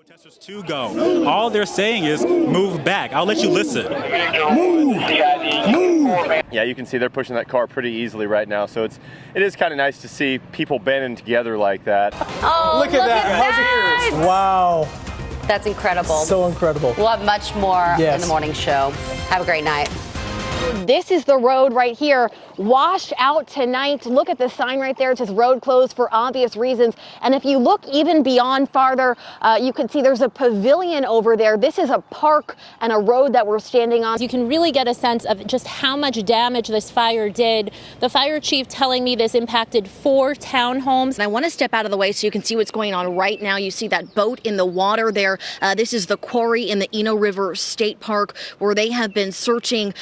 Protesters to go. All they're saying is move back. I'll let you listen. Move. Yeah, you can see they're pushing that car pretty easily right now. So it is kind of nice to see people banding together like that. Oh, look at that. How's yours? Wow. That's incredible. So incredible. We'll have much more in the morning show. Have a great night. This is the road right here, washed out tonight. Look at the sign right there. It says road closed for obvious reasons. And if you look even beyond farther, you can see there's a pavilion over there. This is a park and a road that we're standing on. You can really get a sense of just how much damage this fire did. The fire chief telling me this impacted 4 townhomes. And I want to step out of the way so you can see what's going on right now. You see that boat in the water there. This is the quarry in the Eno River State Park where they have been searching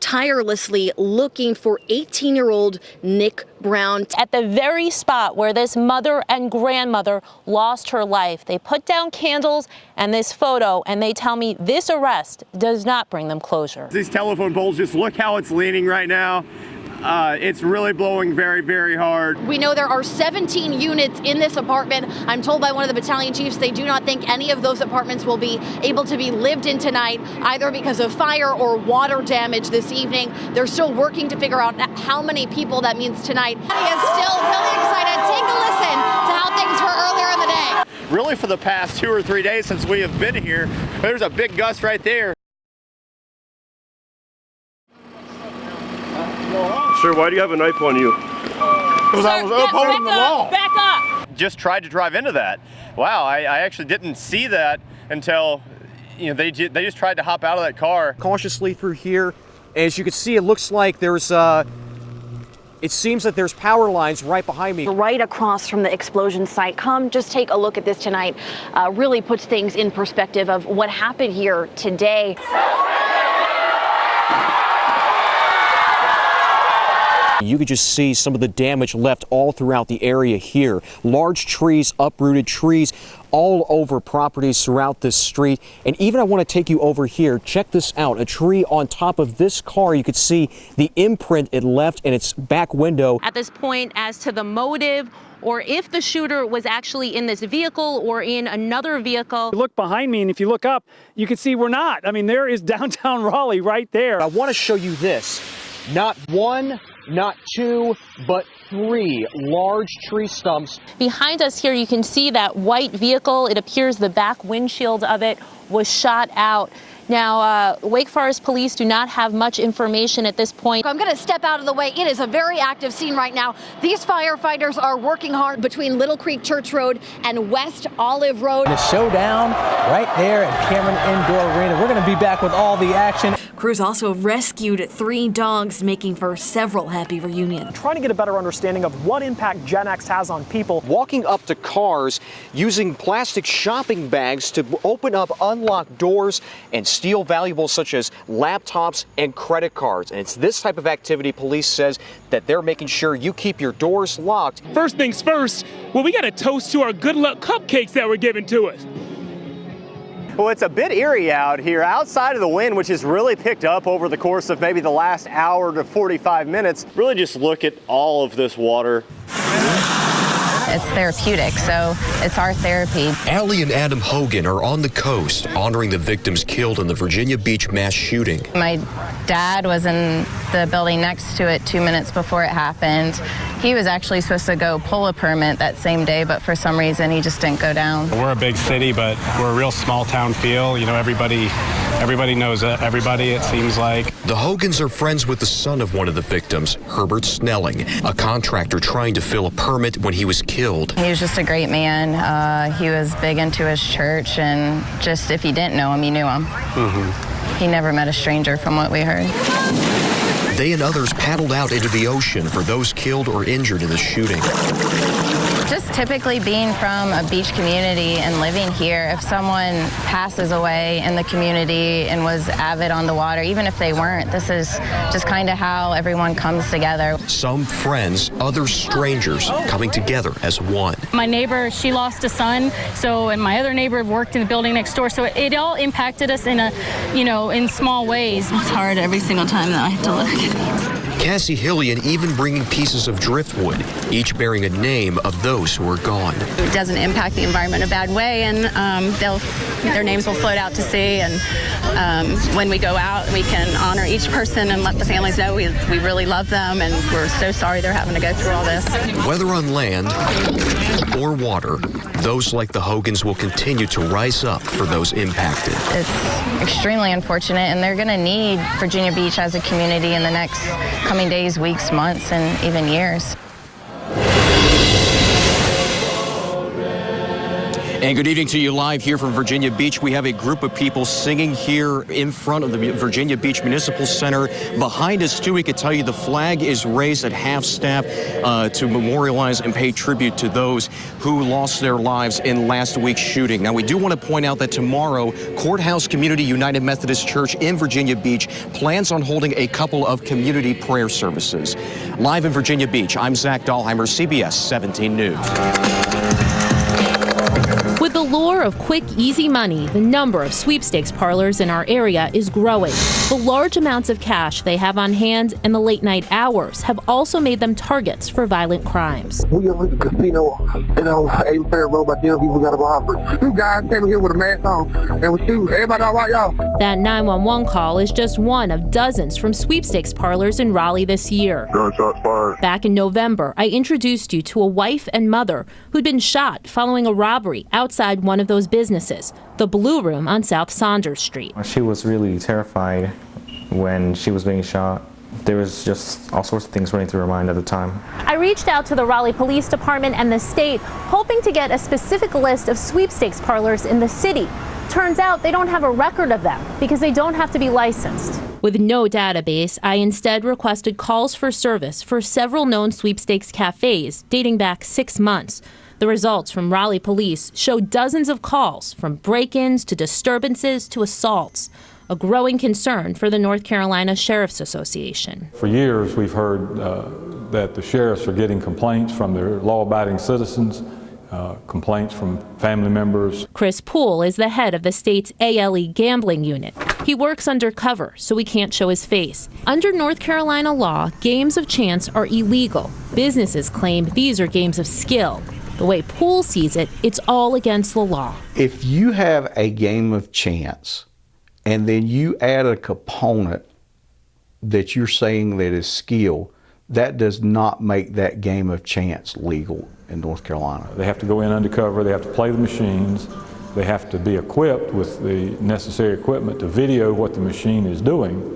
tirelessly looking for 18-year-old Nick Brown. At the very spot where this mother and grandmother lost her life, they put down candles and this photo, and they tell me this arrest does not bring them closure. These telephone poles, just look how it's leaning right now. It's really blowing very, very hard. We know there are 17 units in this apartment. I'm told by one of the battalion chiefs they do not think any of those apartments will be able to be lived in tonight, either because of fire or water damage this evening. They're still working to figure out how many people that means tonight. He is still really excited. Take a listen to how things were earlier in the day. Really, for the past 2 or 3 days since we have been here, there's a big gust right there. Sir, why do you have a knife on you? Because I was up holding the wall. Back up. Just tried to drive into that. Wow, I actually didn't see that until they just tried to hop out of that car. Cautiously through here. As you can see, it looks like there's it seems that there's power lines right behind me. Right across from the explosion site. Come just take a look at this tonight. Really puts things in perspective of what happened here today. You could just see some of the damage left all throughout the area here. Large trees, uprooted trees all over properties throughout this street. And even I want to take you over here. Check this out. A tree on top of this car. You could see the imprint it left in its back window. At this point, as to the motive or if the shooter was actually in this vehicle or in another vehicle. Look behind me, and if you look up, you can see we're not. I mean, there is downtown Raleigh right there. I want to show you this. Not 1, not 2, but 3 large tree stumps. Behind us here, you can see that white vehicle. It appears the back windshield of it was shot out. Now, Wake Forest police do not have much information at this point. I'm going to step out of the way. It is a very active scene right now. These firefighters are working hard between Little Creek Church Road and West Olive Road. The showdown right there at Cameron Indoor Arena. We're going to be back with all the action. Crews also rescued 3 dogs, making for several happy reunions. Trying to get a better understanding of what impact Gen X has on people. Walking up to cars using plastic shopping bags to open up unlocked doors and steal valuables such as laptops and credit cards. And it's this type of activity police says that they're making sure you keep your doors locked. First things first, well, we got to toast to our good luck cupcakes that were given to us. Well, it's a bit eerie out here outside of the wind, which has really picked up over the course of maybe the last hour to 45 minutes. Really just look at all of this water. It's therapeutic, so it's our therapy. Allie and Adam Hogan are on the coast honoring the victims killed in the Virginia Beach mass shooting. My dad was in the building next to it 2 minutes before it happened. He was actually supposed to go pull a permit that same day, but for some reason he just didn't go down. We're a big city, but we're a real small town feel. You know, everybody knows everybody, it seems like. The Hogans are friends with the son of one of the victims, Herbert Snelling, a contractor trying to fill a permit when he was killed. He was just a great man. He was big into his church, and just if you didn't know him, you knew him. He never met a stranger from what we heard. They and others paddled out into the ocean for those killed or injured in the shooting. Just typically being from a beach community and living here, if someone passes away in the community and was avid on the water, even if they weren't, this is just kind of how everyone comes together. Some friends, others strangers, coming together as one. My neighbor, she lost a son, and my other neighbor worked in the building next door, so it all impacted us in in small ways. It's hard every single time that I have to look at these. Cassie Hillian even bringing pieces of driftwood, each bearing a name of those who are gone. It doesn't impact the environment in a bad way, and their names will float out to sea. And when we go out, we can honor each person and let the families know we really love them, and we're so sorry they're having to go through all this. Whether on land or water, those like the Hogans will continue to rise up for those impacted. It's extremely unfortunate, and they're going to need Virginia Beach as a community in the next coming days, weeks, months, and even years. And good evening to you live here from Virginia Beach. We have a group of people singing here in front of the Virginia Beach Municipal Center. Behind us, too, we could tell you the flag is raised at half-staff to memorialize and pay tribute to those who lost their lives in last week's shooting. Now, we do want to point out that tomorrow, Courthouse Community United Methodist Church in Virginia Beach plans on holding a couple of community prayer services. Live in Virginia Beach, I'm Zach Dahlheimer, CBS 17 News. With the lure of quick, easy money, the number of sweepstakes parlors in our area is growing. The large amounts of cash they have on hand and the late-night hours have also made them targets for violent crimes. We went to the casino, ain't fair about them people got robbed. Two guys came here with a mask on and was shooting. Everybody all right, y'all? That 911 call is just one of dozens from sweepstakes parlors in Raleigh this year. Gunshots fired. Back in November, I introduced you to a wife and mother who'd been shot following a robbery outside one of those businesses, the Blue Room on South Saunders Street. She was really terrified when she was being shot. There was just all sorts of things running through her mind at the time. I reached out to the Raleigh Police Department and the state, hoping to get a specific list of sweepstakes parlors in the city. Turns out they don't have a record of them because they don't have to be licensed. With no database, I instead requested calls for service for several known sweepstakes cafes dating back 6 months. The results from Raleigh police show dozens of calls, from break-ins to disturbances to assaults, a growing concern for the North Carolina Sheriff's Association. For years, we've heard that the sheriffs are getting complaints from their law-abiding citizens, complaints from family members. Chris Poole is the head of the state's ALE gambling unit. He works undercover, so he can't show his face. Under North Carolina law, games of chance are illegal. Businesses claim these are games of skill. The way Poole sees it, it's all against the law. If you have a game of chance and then you add a component that you're saying that is skill, that does not make that game of chance legal in North Carolina. They have to go in undercover, they have to play the machines, they have to be equipped with the necessary equipment to video what the machine is doing.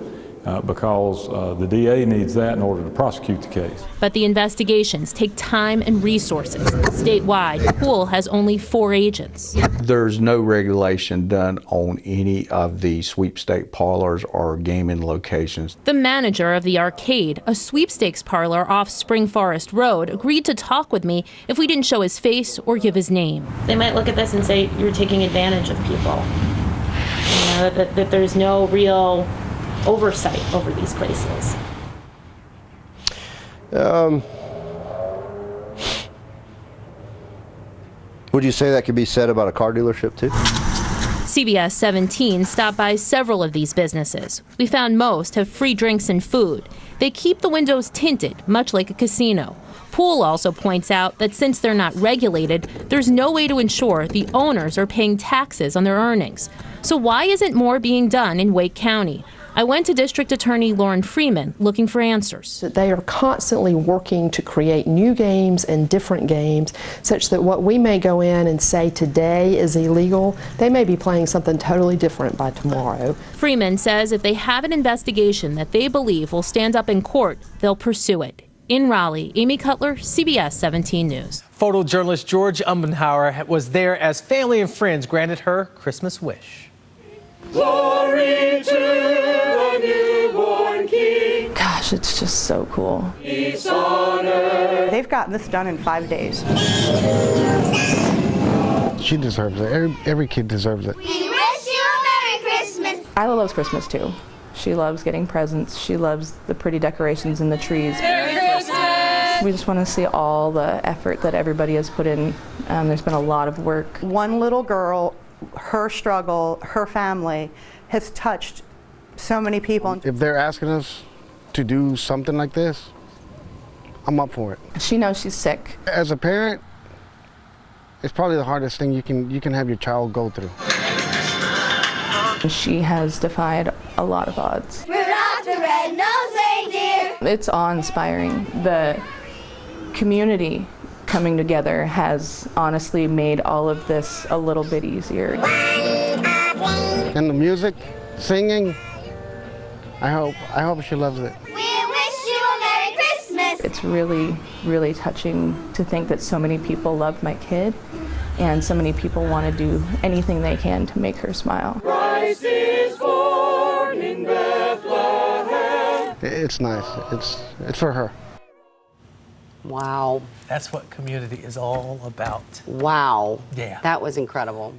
Because the DA needs that in order to prosecute the case. But the investigations take time and resources. Statewide, Poole has only 4 agents. There's no regulation done on any of the sweepstake parlors or gaming locations. The manager of the Arcade, a sweepstakes parlor off Spring Forest Road, agreed to talk with me if we didn't show his face or give his name. They might look at this and say, you're taking advantage of people. You know, that there's no real oversight over these places. Would you say that could be said about a car dealership too? CBS 17 stopped by several of these businesses. We found most have free drinks and food. They keep the windows tinted, much like a casino. Poole also points out that since they're not regulated, there's no way to ensure the owners are paying taxes on their earnings. So why isn't more being done in Wake County? I went to District Attorney Lauren Freeman looking for answers. They are constantly working to create new games and different games, such that what we may go in and say today is illegal, they may be playing something totally different by tomorrow. Freeman says if they have an investigation that they believe will stand up in court, they'll pursue it. In Raleigh, Amy Cutler, CBS 17 News. Photojournalist George Umbenhauer was there as family and friends granted her Christmas wish. Glory to the newborn King. Gosh, it's just so cool. Peace on earth. They've gotten this done in 5 days. She deserves it. Every kid deserves it. We wish you a Merry Christmas. Isla loves Christmas too. She loves getting presents. She loves the pretty decorations and the trees. Merry Christmas. We just want to see all the effort that everybody has put in. There's been a lot of work. One little girl, her struggle, her family has touched so many people. If they're asking us to do something like this, I'm up for it. She knows she's sick. As a parent, it's probably the hardest thing you can have your child go through. She has defied a lot of odds. Rudolph the red-nosed reindeer. It's awe-inspiring. The community coming together has honestly made all of this a little bit easier. And the music, singing, I hope she loves it. We wish you a Merry Christmas. It's really, really touching to think that so many people love my kid and so many people want to do anything they can to make her smile. Christ is born in Bethlehem. It's nice. It's for her. Wow. That's what community is all about. Wow. Yeah. That was incredible.